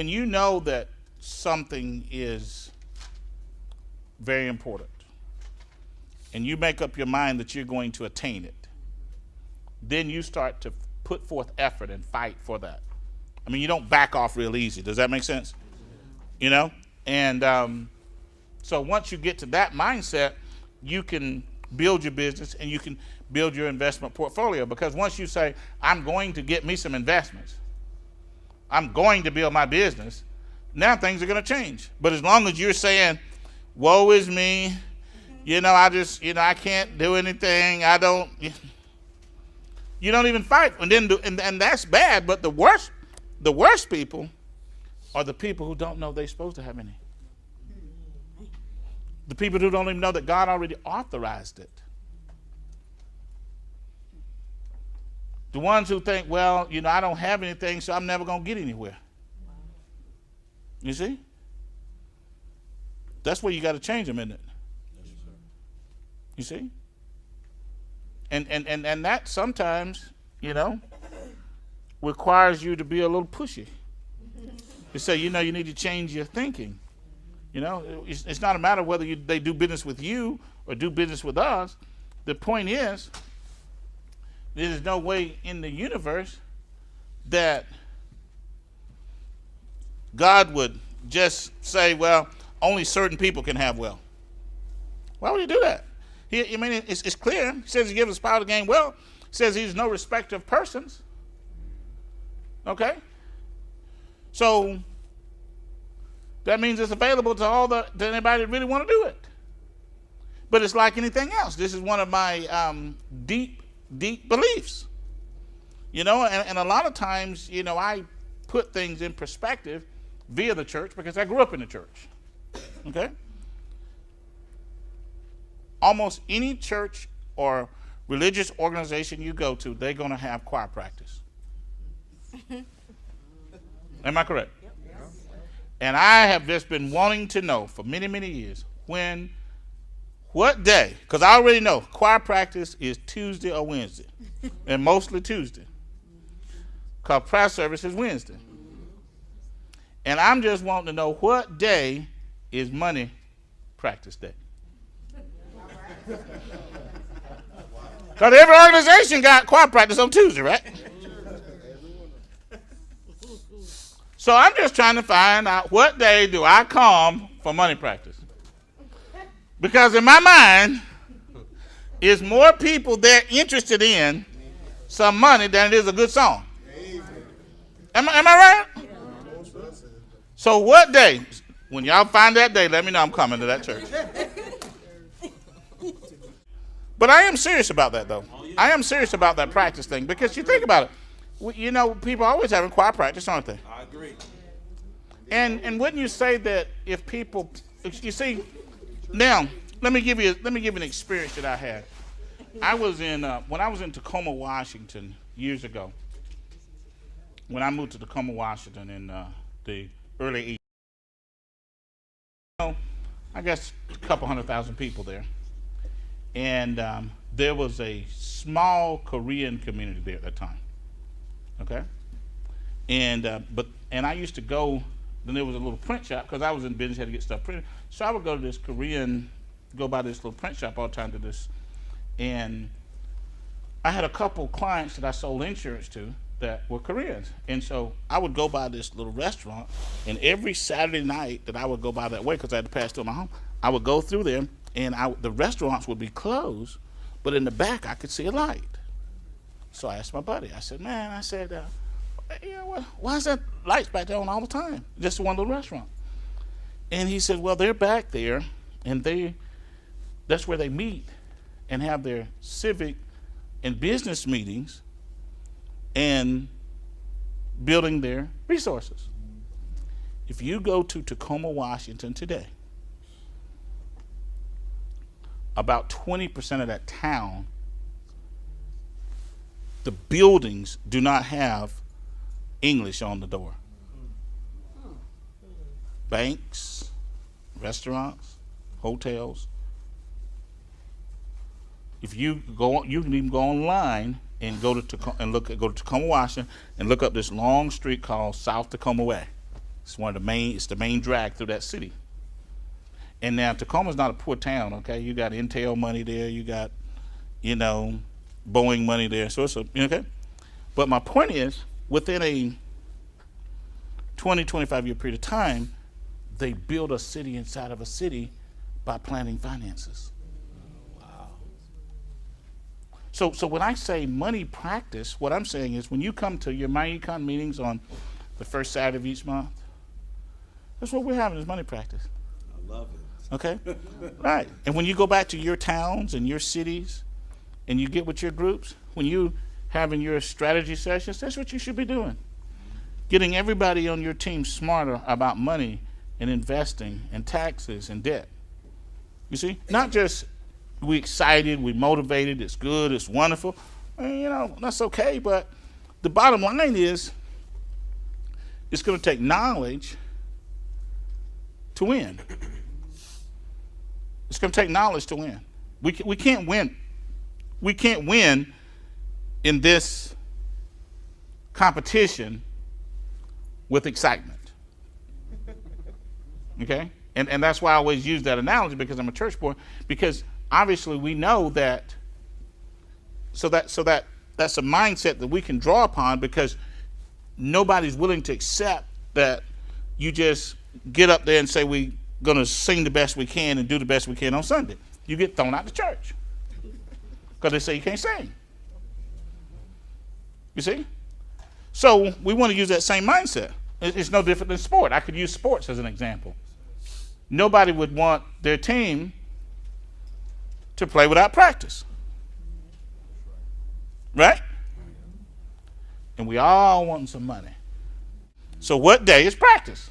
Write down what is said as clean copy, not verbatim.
when you know that something is very important and you make up your mind that you're going to attain it, then you start to put forth effort and fight for that. I mean, you don't back off real easy. Does that make sense? You know? And so once you get to that mindset, you can build your business and you can build your investment portfolio. Because once you say, I'm going to get me some investments, I'm going to build my business, now things are going to change. But as long as you're saying, woe is me, I can't do anything, you don't even fight. And that's bad. But the worst people are the people who don't know they're supposed to have any. The people who don't even know that God already authorized it. The ones who think, well, I don't have anything, so I'm never going to get anywhere. You see? That's where you got to change them, isn't it? You see? And that sometimes, requires you to be a little pushy. To say, you need to change your thinking. It's not a matter of whether they do business with you or do business with us. The point is, there's no way in the universe that God would just say, well, only certain people can have wealth. Why would he do that? It's clear. He says he gives us power to gain wealth. He says he's no respecter of persons. Okay? So that means it's available to anybody that really want to do it. But it's like anything else. This is one of my deep beliefs. And a lot of times, I put things in perspective via the church because I grew up in the church. Okay? Almost any church or religious organization you go to, they're going to have choir practice. Am I correct? Yep. And I have just been wanting to know for many, many years what day, because I already know choir practice is Tuesday or Wednesday, and mostly Tuesday, because prayer service is Wednesday. And I'm just wanting to know what day is money practice day. Because every organization got choir practice on Tuesday, right? So I'm just trying to find out what day do I come for money practice. Because in my mind, is more people there interested in some money than it is a good song. Am I right? So what day? When y'all find that day, let me know I'm coming to that church. But I am serious about that, though. I am serious about that practice thing because you think about it. People are always having choir practice, aren't they? I agree. And wouldn't you say that if people, you see, now let me give you an experience that I had. I was when I was in Tacoma, Washington years ago. When I moved to Tacoma, Washington in the early 80s, I guess a couple 100,000 people there. And there was a small Korean community there at that time. Okay? And I used to go, then there was a little print shop, because I was in business, had to get stuff printed. So I would go to this go by this little print shop all the time to this. And I had a couple clients that I sold insurance to that were Koreans. And so I would go by this little restaurant, and every Saturday night that I would go by that way, because I had to pass through my home, I would go through there, and the restaurants would be closed, but in the back I could see a light. So I asked my buddy, I said, man, why is that lights back there on all the time? Just one little restaurant. And he said, well, they're back there, and that's where they meet and have their civic and business meetings and building their resources. If you go to Tacoma, Washington today, about 20% of that town, the buildings do not have English on the door. Banks, restaurants, hotels. If you go, you can even go online and go to Tacoma, go to Tacoma, Washington, and look up this long street called South Tacoma Way. It's the main drag through that city. And now Tacoma's not a poor town, okay? You got Intel money there, you got, Boeing money there. So it's okay? But my point is, within a 20, 25 year period of time, they build a city inside of a city by planning finances. Wow. So when I say money practice, what I'm saying is when you come to your My Econ meetings on the first Saturday of each month, that's what we're having is money practice. I love it. Okay? Right. And when you go back to your towns and your cities and you get with your groups, when you having your strategy sessions, that's what you should be doing. Getting everybody on your team smarter about money and investing and taxes and debt. You see? Not just we excited, we motivated, it's good, it's wonderful. That's okay, but the bottom line is it's going to take knowledge to win. It's going to take knowledge to win. We can't win. We can't win in this competition with excitement. Okay? And that's why I always use that analogy because I'm a church boy. Because obviously we know that. So that's a mindset that we can draw upon because nobody's willing to accept that you just get up there and say we're going to sing the best we can and do the best we can on Sunday. You get thrown out of the church because they say you can't sing. You see? So we want to use that same mindset. It's no different than sport. I could use sports as an example. Nobody would want their team to play without practice. Right? And we all want some money. So what day is practice?